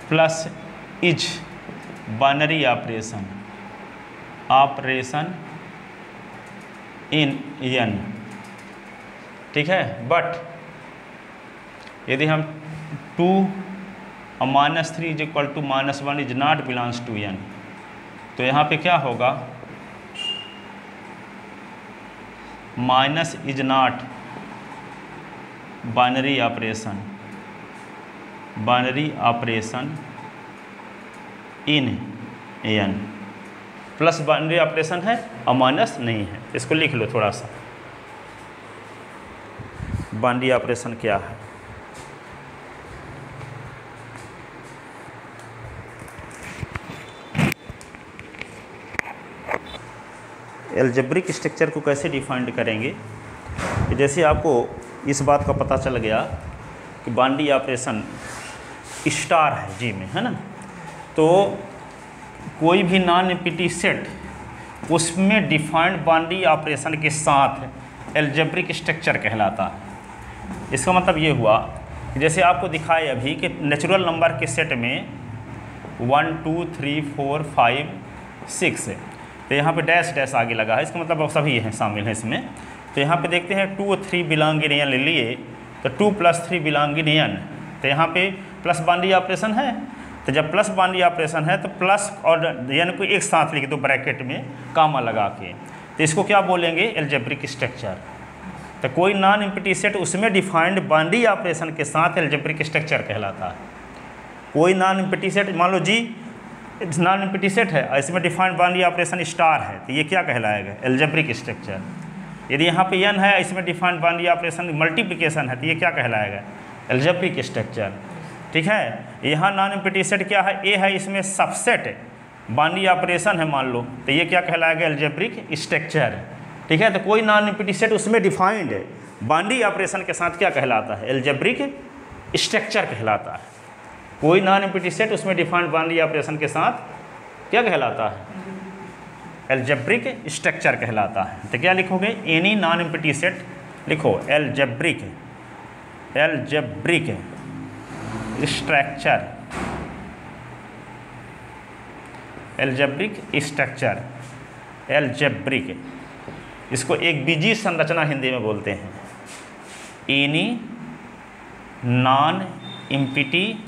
plus is binary operation in n। ठीक है, बट यदि हम 2 और -3 is equal to -1 is not belongs to n, तो यहाँ पे क्या होगा minus is not binary operation in n, plus binary operation है और माइनस नहीं है। इसको लिख लो थोड़ा सा, बाइनरी ऑपरेशन क्या है? एल्जेब्रिक स्ट्रक्चर को कैसे डिफाइंड करेंगे? जैसे आपको इस बात का पता चल गया कि बाइनरी ऑपरेशन स्टार है G में, है ना, तो कोई भी नॉन एम्प्टी सेट उसमें डिफाइंड बाइनरी ऑपरेशन के साथ एल्जेब्रिक स्ट्रक्चर कहलाता है। इसका मतलब ये हुआ कि जैसे आपको दिखाए अभी कि नेचुरल नंबर के सेट में 1 2 3 4 5 6 है, तो यहाँ पे डैश डैश आगे लगा है, इसका मतलब सभी हैं शामिल हैं इसमें। तो यहाँ पे देखते हैं 2 और 3 बिलोंग इन n ले लिए, तो 2 + 3 बिलोंग इन n, तो यहाँ पे प्लस बाइनरी ऑपरेशन है, तो जब प्लस बाइनरी ऑपरेशन है तो प्लस और n को एक साथ लिख दो ब्रैकेट में कामा लगा के, तो इसको क्या बोलेंगे? Algebraic structure. तो कोई नॉन एम्प्टी सेट उसमें डिफाइंड बाइनरी ऑपरेशन के साथ एल्जेब्रिक स्ट्रक्चर कहलाता है। कोई नॉन एम्प्टी सेट, मान लो G नॉन एम्प्टी सेट है, इसमें डिफाइंड बाइनरी ऑपरेशन स्टार है, तो ये क्या कहलाएगा? Algebraic structure. यदि यहाँ पे n है, इसमें डिफाइंड बाइनरी ऑपरेशन मल्टीप्लिकेशन है, तो ये क्या कहलाएगा? Algebraic structure. ठीक है, यहाँ नॉन एम्प्टी सेट क्या है? A है, इसमें सबसेट बाइनरी ऑपरेशन है मान लो, तो ये क्या कहलाएगा? Algebraic structure. ठीक है, तो कोई नॉन एम्प्टी सेट उसमें डिफाइंड बाइनरी ऑपरेशन के साथ क्या कहलाता है? एल्जेब्रिक स्ट्रक्चर कहलाता है। कोई नॉन एम्प्टी सेट उसमें डिफाइंड बाइनरी ऑपरेशन के साथ क्या कहलाता है? एल्जेब्रिक स्ट्रक्चर कहलाता है। तो क्या लिखोगे? एनी नॉन एम्प्टी सेट लिखो algebraic structure, algebraic structure, algebraic, इसको एक बीजीय संरचना हिंदी में बोलते हैं। Any non empty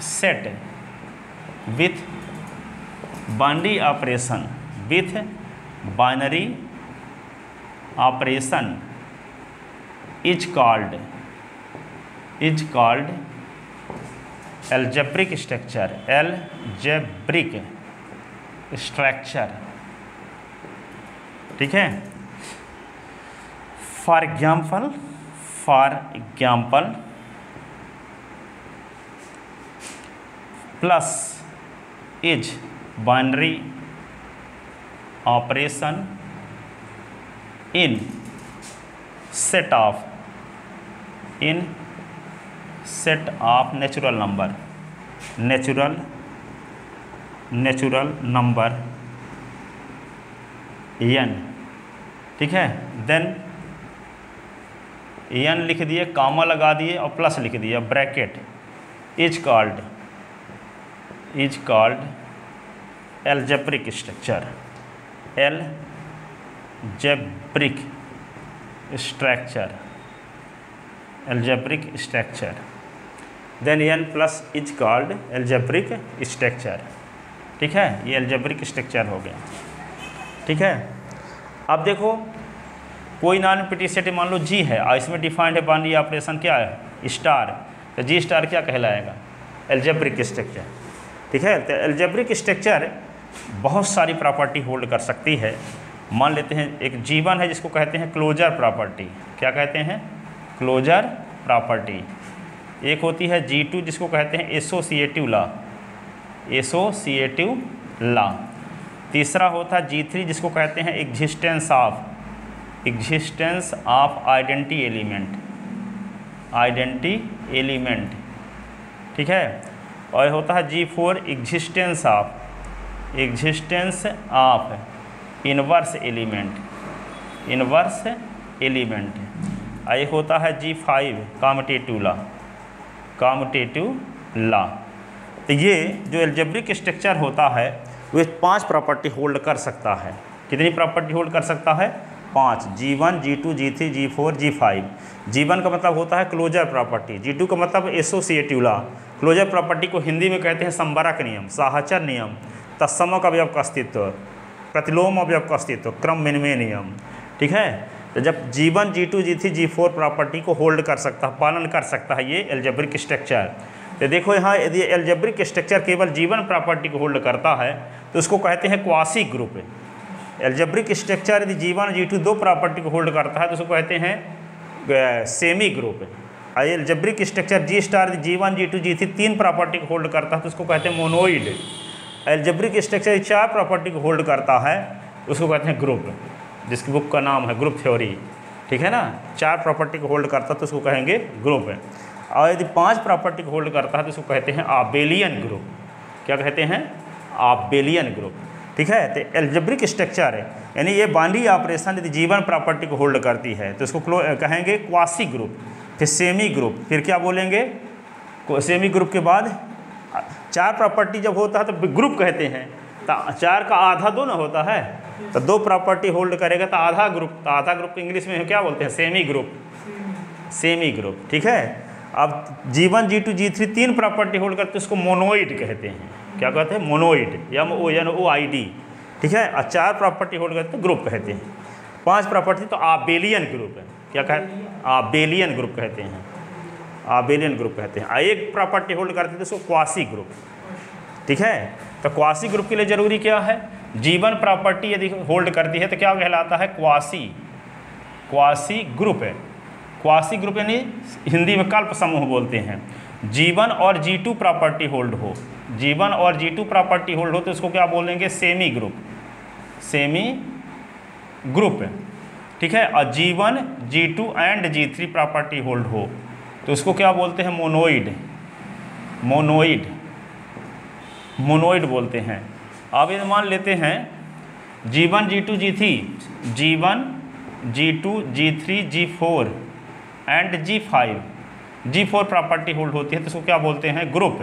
set with binary operation, with binary operation is called algebraic structure, algebraic structure. ठीक है। For example plus is binary operation in set of natural number n। ठीक है। देन n लिख दिए, कामा लगा दिए और प्लस लिख दिया, bracket, is called algebraic structure, algebraic structure. Then n plus is called algebraic structure. ठीक है, ये एल्जेब्रिक स्ट्रक्चर हो गया। ठीक है। अब देखो कोई नॉन एम्प्टी सेट मान लो G है और इसमें डिफाइंड है बाइनरी ऑपरेशन क्या है, स्टार, तो G स्टार क्या कहलाएगा, एल्जेब्रिक स्ट्रक्चर। ठीक है। तो एल्जेब्रिक स्ट्रक्चर बहुत सारी प्रॉपर्टी होल्ड कर सकती है। मान लेते हैं एक G1 है जिसको कहते हैं क्लोजर प्रॉपर्टी। क्या कहते हैं, क्लोजर प्रॉपर्टी। एक होती है G2 जिसको कहते हैं एसोसिएटिव लॉ। तीसरा होता है G3 जिसको कहते हैं एग्जिस्टेंस ऑफ आइडेंटी एलिमेंट। ठीक है। और होता है G4 existence of inverse element. और एक होता है G5 कॉम्यूटेटिव लॉ। तो ये जो एल्जेब्रिक स्ट्रक्चर होता है वो 5 प्रॉपर्टी होल्ड कर सकता है। कितनी प्रॉपर्टी होल्ड कर सकता है, 5, G1, G2, G3, G4, G5। G1 का मतलब होता है क्लोजर प्रॉपर्टी, G2 का मतलब एसोसिएटिव लॉ। क्लोजर प्रॉपर्टी को हिंदी में कहते हैं संबरक नियम, साहचर नियम, तत्समक अवयव का अस्तित्व, प्रतिलोम अवयव का अस्तित्व, क्रम विनिमय नियम। ठीक है। तो जब G1, G2, G3, G4 property को होल्ड कर सकता है, पालन कर सकता है ये एल्जेब्रिक स्ट्रक्चर। तो देखो यहाँ यदि एल्जेब्रिक स्ट्रक्चर केवल G1 प्रॉपर्टी को होल्ड करता है तो उसको कहते हैं क्वासी ग्रुप। एल्जेब्रिक स्ट्रक्चर यदि G1, G2 दो प्रॉपर्टी को होल्ड करता है तो उसको कहते हैं सेमी ग्रुप। और algebraic structure G star G1, G2, G3 3 property को होल्ड करता है तो उसको कहते हैं मोनोइड। एल्जेब्रिक स्ट्रक्चर 4 प्रॉपर्टी को होल्ड करता है उसको कहते हैं ग्रुप, जिसकी बुक का नाम है ग्रुप थ्योरी। ठीक है ना। 4 प्रॉपर्टी को होल्ड करता है तो उसको कहेंगे ग्रुप। और यदि 5 प्रॉपर्टी को होल्ड करता है तो उसको कहते हैं आबेलियन ग्रुप। क्या कहते हैं, आबेलियन ग्रुप। ठीक है। तो एल्जेब्रिक स्ट्रक्चर है यानी ये बाइनरी ऑपरेशन यदि G1 प्रॉपर्टी को होल्ड करती है तो उसको कहेंगे क्वासी ग्रुप, फिर सेमी ग्रुप, फिर क्या बोलेंगे, सेमी ग्रुप के बाद 4 प्रॉपर्टी जब होता है तो ग्रुप कहते हैं। तो 4 का आधा 2 ना होता है, तो 2 प्रॉपर्टी होल्ड करेगा तो आधा ग्रुप। तो आधा ग्रुप इंग्लिश में क्या बोलते हैं, सेमी ग्रुप। ठीक है। अब G1, G2, G3 3 property hold करते हैं उसको मोनोइड कहते हैं। क्या कहते हैं, मोनोइड, MONOID। ठीक है। और 4 प्रॉपर्टी होल्ड करते हैं ग्रुप कहते हैं। 5 प्रॉपर्टी तो आबेलियन ग्रुप है। क्या कहते हैं, आबेलियन ग्रुप कहते हैं। और एक प्रॉपर्टी होल्ड करते हैं तो उसको क्वासी ग्रुप। ठीक है। तो क्वासी ग्रुप के लिए जरूरी क्या है, G1 प्रॉपर्टी यदि होल्ड करती है तो क्या कहलाता है, क्वासी ग्रुप है। क्वासी ग्रुप यानी हिंदी में कल्प समूह बोलते हैं। G1 और G2 प्रॉपर्टी होल्ड हो, तो इसको क्या बोलेंगे, सेमी ग्रुप। ठीक है। और G1, G2 and G3 property hold हो तो उसको क्या बोलते हैं, मोनोइड बोलते हैं। अब ये मान लेते हैं G1, G2, G3, G1, G2, G3, G4 and G5, G4 property hold होती है तो इसको क्या बोलते हैं? ग्रुप।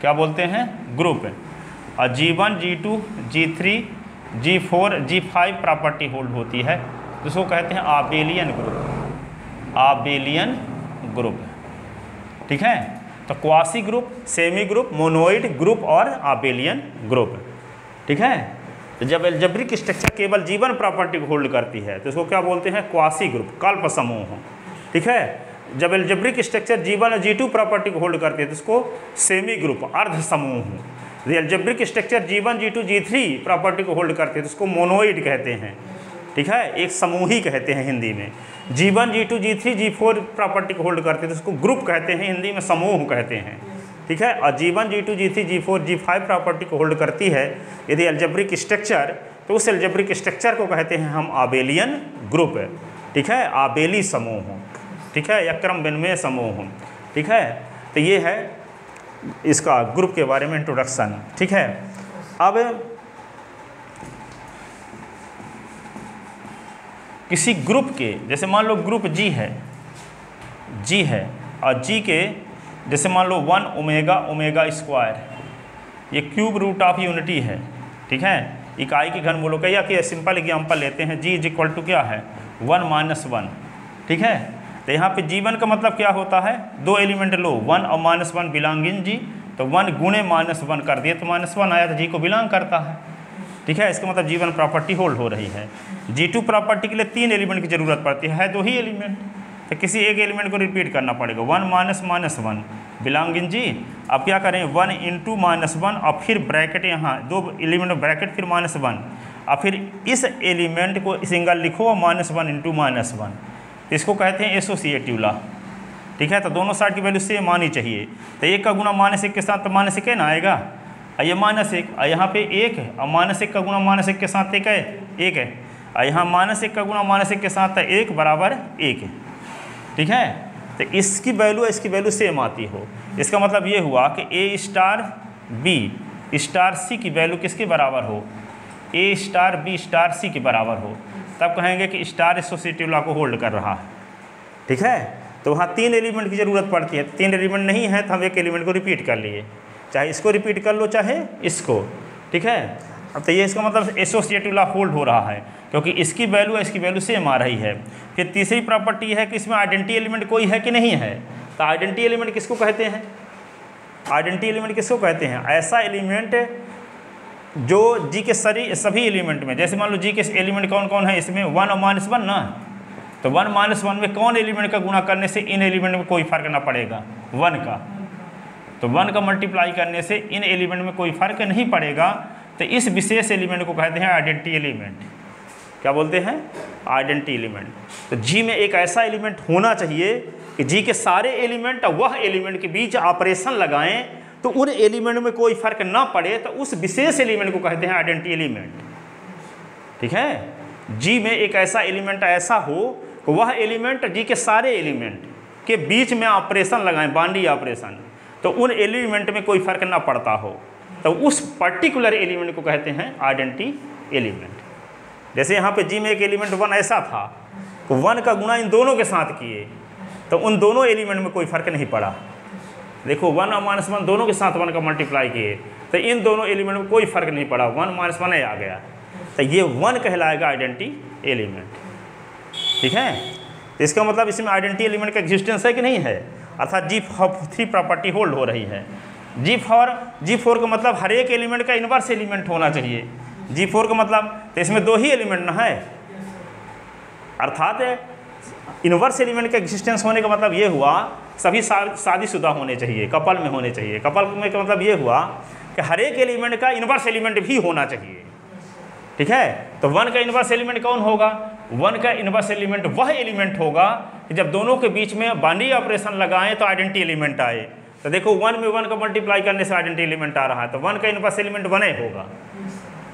क्या बोलते हैं? ग्रुप। और G1, G2, G3, G4, G5 property hold होती है तो इसको कहते हैं आबेलियन ग्रुप। आबेलियन ग्रुप, ठीक है। तो quasi group, semi group, monoid group और आबेलियन ग्रुप, ठीक है। तो जब एल्जेब्रिक स्ट्रक्चर केवल G1 प्रॉपर्टी को होल्ड करती है तो इसको क्या बोलते हैं? क्वासी ग्रुप, कल्प समूह, ठीक है। जब एल्जेब्रिक स्ट्रक्चर G1 और G2 प्रॉपर्टी को होल्ड करती है तो इसको सेमी ग्रुप, अर्ध समूह। Algebraic structure G1, G2, G3 property को होल्ड करती है तो इसको मोनोइड कहते हैं, ठीक है, एक समूह ही कहते हैं हिंदी में। G1, G2, G3, G4 property को होल्ड करते हैं तो इसको ग्रुप कहते हैं, हिंदी में समूह कहते हैं, ठीक है। और G1, G2, G3, G4, G5 property को होल्ड करती है यदि एल्जेब्रिक स्ट्रक्चर, तो उस एल्जेब्रिक स्ट्रक्चर को कहते हैं हम आबेलियन ग्रुप, ठीक है, आबेली समूह, ठीक है, या क्रम विन्मय समूह, ठीक है। तो ये है इसका ग्रुप के बारे में इंट्रोडक्शन, ठीक है। अब किसी ग्रुप के, जैसे मान लो ग्रुप G है और G के जैसे मान लो 1 ओमेगा ओमेगा स्क्वायर, ये क्यूब रूट ऑफ यूनिटी है, ठीक है, इकाई की घनमूलक है। या कि सिंपल एग्जाम्पल लेते हैं, G इज इक्वल टू क्या है? 1 - 1, ठीक है। तो यहाँ पे G1 का मतलब क्या होता है? दो एलिमेंट लो, 1 और -1 बिलोंग इन G, तो 1 गुणे -1 कर दिए तो -1 आया तो G को बिलोंग करता है, ठीक है। इसका मतलब G1 प्रॉपर्टी होल्ड हो रही है। G2 प्रॉपर्टी के लिए 3 एलिमेंट की जरूरत पड़ती है, 2 ही एलिमेंट, तो किसी एक एलिमेंट को रिपीट करना पड़ेगा। 1 - -1 बिलोंग इन G। अब क्या करें? 1 × -1 और फिर ब्रैकेट, यहाँ 2 एलिमेंट ब्रैकेट, फिर -1 और फिर इस एलिमेंट को सिंगल लिखो और -1 × -1, इसको कहते हैं एसोसिएटिव लॉ, ठीक है। तो दोनों साइड की वैल्यू सेम आनी चाहिए। तो 1 का गुणा -1 के साथ तो -1 ना आएगा, और ये -1 और यहाँ पे 1 है, और -1 का गुणा -1 के साथ 1 है, और यहाँ -1 का गुणा -1 के साथ 1 बराबर 1 है, ठीक है। तो इसकी वैल्यू सेम आती हो, इसका मतलब ये हुआ कि A star B star C की वैल्यू किसके बराबर हो? A star B star C के बराबर हो, तब कहेंगे कि स्टार एसोसिएटिव लॉ को होल्ड कर रहा है, ठीक है। तो वहाँ 3 एलिमेंट की ज़रूरत पड़ती है, 3 एलिमेंट नहीं है तो हम एक एलिमेंट को रिपीट कर लिए, चाहे इसको रिपीट कर लो चाहे इसको, ठीक है। अब तो ये इसका मतलब एसोसिएटिव लॉ होल्ड हो रहा है क्योंकि इसकी वैल्यू सेम आ रही है। फिर तीसरी प्रॉपर्टी है कि इसमें आइडेंटिटी एलिमेंट कोई है कि नहीं है। तो आइडेंटिटी एलिमेंट किसको कहते हैं? आइडेंटिटी एलिमेंट किसको कहते हैं? ऐसा एलिमेंट जो G के सभी एलिमेंट में, जैसे मान लो G के एलिमेंट कौन कौन है इसमें? 1 और -1 ना, तो 1 - 1 में कौन एलिमेंट का गुणा करने से इन एलिमेंट में कोई फर्क ना पड़ेगा? 1 का। तो 1 का मल्टीप्लाई करने से इन एलिमेंट में कोई फर्क नहीं पड़ेगा, तो इस विशेष एलिमेंट को कहते हैं आइडेंटिटी एलिमेंट। क्या बोलते हैं? Identity element. तो G में एक ऐसा एलिमेंट होना चाहिए कि G के सारे एलिमेंट और वह एलिमेंट के बीच ऑपरेशन लगाएं तो उन एलिमेंट में कोई फर्क ना पड़े, तो उस विशेष एलिमेंट को कहते हैं आइडेंटिटी एलिमेंट, ठीक है। G में एक ऐसा एलिमेंट ऐसा हो कि वह एलिमेंट G के सारे एलिमेंट के बीच में ऑपरेशन लगाएं, बाउंड्री ऑपरेशन, तो उन एलिमेंट में कोई फर्क ना पड़ता हो, तो उस पर्टिकुलर एलिमेंट को कहते हैं आइडेंटिटी एलिमेंट। जैसे यहाँ पे G में एक एलिमेंट 1 ऐसा था तो 1 का गुणा इन दोनों के साथ किए तो उन दोनों एलिमेंट में कोई फर्क नहीं पड़ा। देखो 1 और -1 दोनों के साथ 1 का मल्टीप्लाई किए तो इन दोनों एलिमेंट में कोई फर्क नहीं पड़ा, 1 - 1 आ गया, तो ये 1 कहलाएगा आइडेंटिटी एलिमेंट, ठीक है। तो इसका मतलब इसमें आइडेंटिटी एलिमेंट का एग्जिस्टेंस है कि नहीं है, अर्थात G3 प्रॉपर्टी होल्ड हो रही है। G4 का मतलब हर एक एलिमेंट का इनवर्स एलिमेंट होना चाहिए। G4 का मतलब, तो इसमें 2 ही एलिमेंट ना है, अर्थात इनवर्स एलिमेंट का एग्जिस्टेंस होने का मतलब ये हुआ सभी शादीशुदा होने चाहिए, कपल में होने चाहिए। कपल में का मतलब ये हुआ कि हर एक एलिमेंट का इनवर्स एलिमेंट भी होना चाहिए, ठीक है। तो 1 का इनवर्स एलिमेंट कौन होगा? 1 का इनवर्स एलिमेंट वह एलिमेंट होगा कि जब दोनों के बीच में बाउंड्री ऑपरेशन लगाएं तो आइडेंटिटी एलिमेंट आए। तो देखो 1 में 1 का मल्टीप्लाई करने से आइडेंटिटी एलिमेंट आ रहा है, तो 1 का इनवर्स एलिमेंट 1 ही होगा,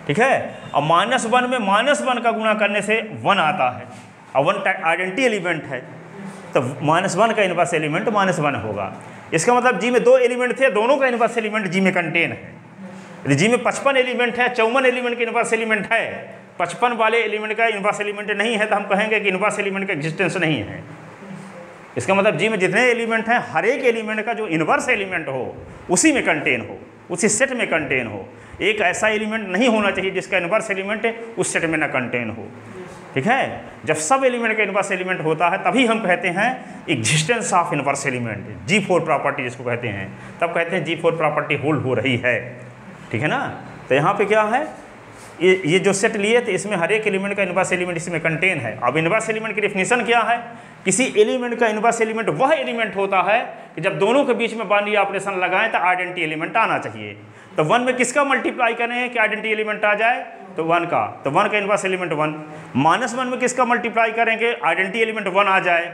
ठीक है। और -1 में -1 का गुणा करने से 1 आता है, और 1 आइडेंटिटी एलिमेंट है, तो -1 का इनवर्स एलिमेंट -1 होगा। इसका मतलब G में 2 एलिमेंट थे, दोनों का इनवर्स एलिमेंट G में कंटेन है। यदि G में 55 एलिमेंट है, 54 एलिमेंट के इनवर्स एलिमेंट है, 55 वाले एलिमेंट का इनवर्स एलिमेंट नहीं है तो हम कहेंगे कि इनवर्स एलिमेंट का एग्जिस्टेंस नहीं है। इसका मतलब जी में जितने एलिमेंट हैं हर एक एलिमेंट का जो इनवर्स एलिमेंट हो उसी में कंटेन हो, उसी सेट में कंटेन हो। एक ऐसा एलिमेंट नहीं होना चाहिए जिसका इनवर्स एलिमेंट उस सेट में ना कंटेन हो। ठीक है, जब सब एलिमेंट का इनवर्स एलिमेंट होता है तभी हम कहते हैं existence of inverse element, G4 property जिसको कहते हैं, तब कहते हैं G4 प्रॉपर्टी होल्ड हो रही है। ठीक है ना। तो यहाँ पे क्या है, ये जो सेट लिए थे इसमें हर एक एलिमेंट का इनवर्स एलिमेंट इसमें कंटेन है। अब इनवर्स एलिमेंट की डेफिनेशन क्या है, किसी एलिमेंट का इनवर्स एलिमेंट वह एलिमेंट होता है कि जब दोनों के बीच में बाइनरी ऑपरेशन लगाएं तो आइडेंटिटी एलिमेंट आना चाहिए। तो 1 में किसका मल्टीप्लाई करें कि आइडेंटिटी एलिमेंट आ जाए, तो 1 का, तो 1 का इनवर्स एलिमेंट 1। -1 में किसका मल्टीप्लाई करेंगे आइडेंटिटी एलिमेंट 1 आ जाए,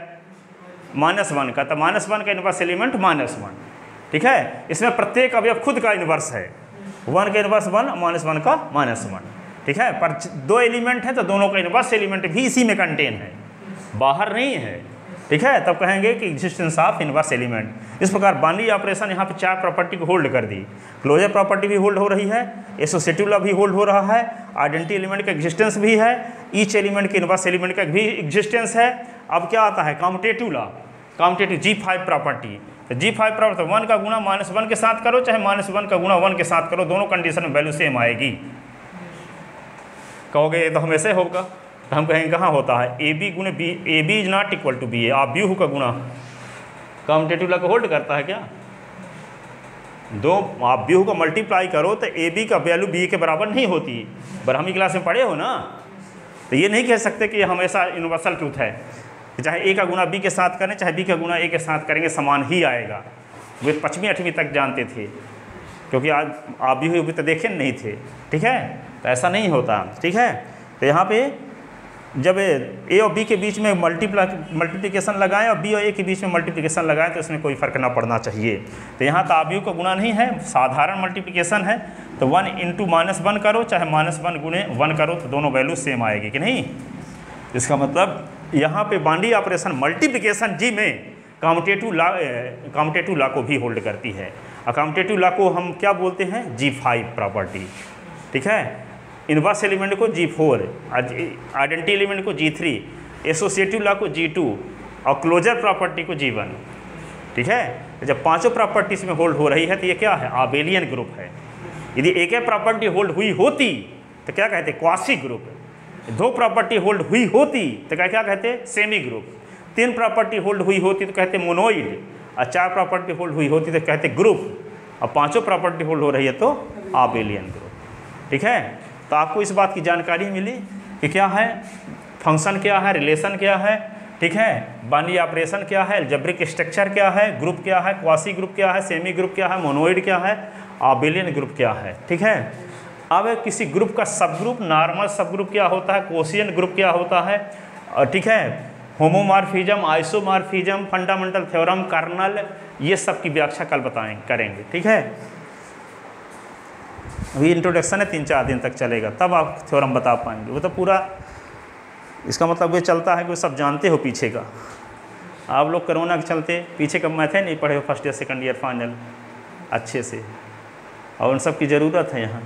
-1 का, तो -1 का इनवर्स एलिमेंट -1। ठीक है, इसमें प्रत्येक अवयव खुद का इनवर्स है, 1 का इनवर्स 1, -1 का -1। ठीक है, पर 2 एलिमेंट हैं तो दोनों का इनवर्स एलिमेंट भी इसी में कंटेन है, बाहर नहीं है। ठीक है, तब कहेंगे कि एग्जिस्टेंस ऑफ इनवर्स एलिमेंट। इस प्रकार बाइनरी ऑपरेशन यहाँ पे 4 प्रॉपर्टी को होल्ड कर दी। क्लोजर प्रॉपर्टी भी होल्ड हो रही है, एसोसिएटिव लॉ भी होल्ड हो रहा है, आइडेंटिटी एलिमेंट का एग्जिस्टेंस भी है, ईच एलिमेंट के इनवर्स एलिमेंट का भी एग्जिस्टेंस है। अब क्या आता है, commutative law, commutative G5 property. तो G5 प्रॉपर्टी 1 का गुणा -1 के साथ करो चाहे -1 का गुणा 1 के साथ करो, दोनों कंडीशन में वैल्यू सेम आएगी। कहोगे ये तो हमेशा होगा, तो हम कहेंगे कहाँ होता है, AB गुणे B, AB is not equal to BA। आप व्यू का गुणा कम्यूटेटिव लॉ को होल्ड करता है क्या, आप व्यू का मल्टीप्लाई करो तो AB का वैल्यू B के बराबर नहीं होती। ब्रह्मी क्लास में पढ़े हो ना, तो ये नहीं कह सकते कि हमेशा यूनिवर्सल ट्रूथ है, चाहे A का गुणा B के साथ करें चाहे B का गुणा A के साथ करेंगे समान ही आएगा। वे 5वीं 8वीं तक जानते थे, क्योंकि आज आप भी तो देखे नहीं थे। ठीक है, तो ऐसा नहीं होता। ठीक है, तो यहाँ पे जब A और B के बीच में मल्टीप्लिकेशन लगाएं और B और A के बीच में मल्टीप्लिकेशन लगाएं तो इसमें कोई फ़र्क ना पड़ना चाहिए। तो यहाँ ताबियों का गुणा नहीं है, साधारण मल्टीप्लिकेशन है। तो 1 × -1 करो चाहे -1 गुणे 1 करो तो दोनों वैल्यू सेम आएगी कि नहीं। इसका मतलब यहाँ पे बाइनरी ऑपरेशन मल्टीप्लिकेशन G में कम्यूटेटिव लॉ को भी होल्ड करती है। और कम्यूटेटिव लॉ को हम क्या बोलते हैं, G5 प्रॉपर्टी। ठीक है, इनवर्स एलिमेंट को G4, आइडेंटिटी एलिमेंट को G3, एसोसिएटिव लॉ को G2 और क्लोजर प्रॉपर्टी को G1। ठीक है, जब पांचों प्रॉपर्टीज में होल्ड हो रही है तो ये क्या है, आबेलियन ग्रुप है। यदि एक ही प्रॉपर्टी होल्ड हुई होती तो क्या कहते, क्वासी ग्रुप। 2 प्रॉपर्टी होल्ड हुई होती तो क्या कहते, सेमी ग्रुप। 3 प्रॉपर्टी होल्ड हुई होती तो कहते मोनोइड, और 4 प्रॉपर्टी होल्ड हुई होती तो कहते ग्रुप, और 5 प्रॉपर्टी होल्ड हो रही है तो आबेलियन ग्रुप। ठीक है, तो आपको इस बात की जानकारी मिली कि क्या है, फंक्शन क्या है, रिलेशन क्या है। ठीक है, बाइनरी ऑपरेशन क्या है, अलजेब्रिक स्ट्रक्चर क्या है, ग्रुप क्या है, क्वासी ग्रुप क्या है, सेमी ग्रुप क्या है, मोनोइड क्या है, आबेलियन ग्रुप क्या है। ठीक है, अब किसी ग्रुप का सब ग्रुप, नॉर्मल सब ग्रुप क्या होता है, कोशिएंट ग्रुप क्या होता है। ठीक है, homomorphism, isomorphism, fundamental theorem, kernel, ये सब की व्याख्या कल करेंगे। ठीक है, अभी इंट्रोडक्शन है, 3-4 दिन तक चलेगा, तब आप थ्योरम बता पाएंगे। वो तो पूरा इसका मतलब ये चलता है कि वो सब जानते हो पीछे का। आप लोग कोरोना के चलते पीछे का मैथ नहीं पढ़े हो, first year second year final अच्छे से, और उन सब की ज़रूरत है यहाँ।